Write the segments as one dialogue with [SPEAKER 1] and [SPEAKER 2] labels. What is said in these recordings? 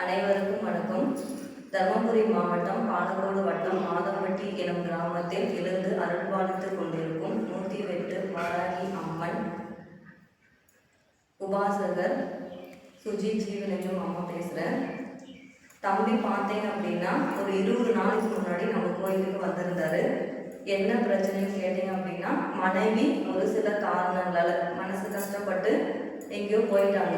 [SPEAKER 1] அனைவருக்கும் வணக்கம். தர்மபுரி மாவட்டம் பாலக்கோடு வட்டம் மாதம்பட்டி எனும் கிராமத்தில் இருந்து அருள்பாலித்துக் கொண்டிருக்கும் 108 வாராகி அம்மன் உபாசகர் சுஜித் ஜீவன் அம்மா பேசுகிறேன். தம்பி பார்த்தீங்க அப்படின்னா ஒரு 20 நாளைக்கு முன்னாடி நம்ம கோயிலுக்கு வந்திருந்தாரு. என்ன பிரச்சனைன்னு கேட்டீங்க அப்படின்னா, மனைவி ஒரு சில காரணங்களால் மனசு கஷ்டப்பட்டு எங்கேயோ போயிட்டாங்க.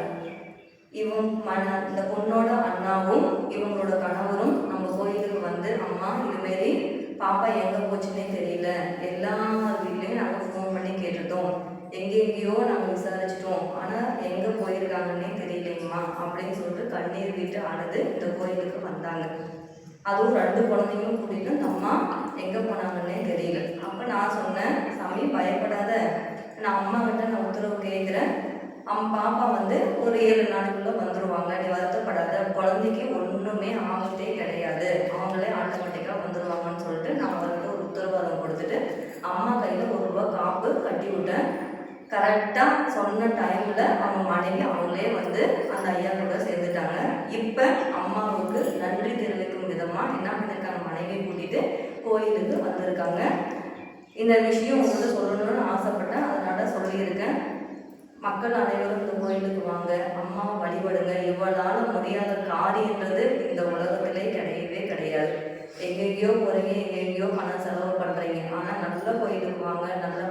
[SPEAKER 1] இந்த பொண்ணோட அண்ணாவும் இவங்களோட கணவரும் நம்ம கோயிலுக்கு வந்து, அம்மா இதுமாரி பாப்பா எங்கே போச்சுன்னே தெரியல, எல்லா வீட்லேயும் நாங்கள் ஃபோன் பண்ணி கேட்டுட்டோம், எங்கெங்கேயோ நாங்கள் விசாரிச்சிட்டோம், ஆனால் எங்கே போயிருக்காங்கன்னே தெரியலைங்கம்மா அப்படின்னு சொல்லிட்டு கண்ணீர் விட்டு அழுது இந்த கோயிலுக்கு வந்தாங்க. அதுவும் 2 குழந்தைங்களும் கூட்டிகிட்டு இந்த அம்மா எங்கே போனாங்கன்னே தெரியல. அப்போ நான் சொன்னேன், சாமி பயப்படாத, நான் அம்மா கிட்ட நான் உத்தரவு கேட்குறேன், பாப்பா வந்து ஒரு 7 நாளுக்குள்ளே வந்துடுவாங்க, நீ வருத்தப்படாத, குழந்தைக்கு ஒன்றுமே ஆபத்தே கிடையாது, அவங்களே ஆட்டோமேட்டிக்காக வந்துடுவாங்கன்னு சொல்லிட்டு நான் அவருக்கு ஒரு உத்தரவாதம் கொடுத்துட்டு அம்மா கையில் 1 ரூபா காப்பு கட்டி விட்டேன். கரெக்டாக சொன்ன டைமில் அவங்க மனைவி அவங்களே வந்து அந்த ஐயா கூட சேர்ந்துட்டாங்க. இப்போ அம்மாவுக்கு நன்றி தெரிவிக்கும் விதமாக என்ன பண்ணியிருக்காங்க, மனைவியை கூட்டிகிட்டு கோயிலுக்கு வந்திருக்காங்க. இந்த விஷயம் உங்களுக்கு சொல்லணும்னு ஆசைப்பட்டேன், அதனால் சொல்லியிருக்கேன். மக்கள் அனைவரும் இந்த கோயிலுக்கு வாங்க, அம்மாவை வழிபடுங்க. இவ்வளவு முடியாத காரியன்றது இந்த உலகத்திலே கிடையவே கிடையாது. எங்கெங்கேயோ போகிறீங்க, எங்கெங்கேயோ பணம் செலவு பண்ணுறீங்க, ஆனால் நல்ல கோயிலுக்கு வாங்க, நல்ல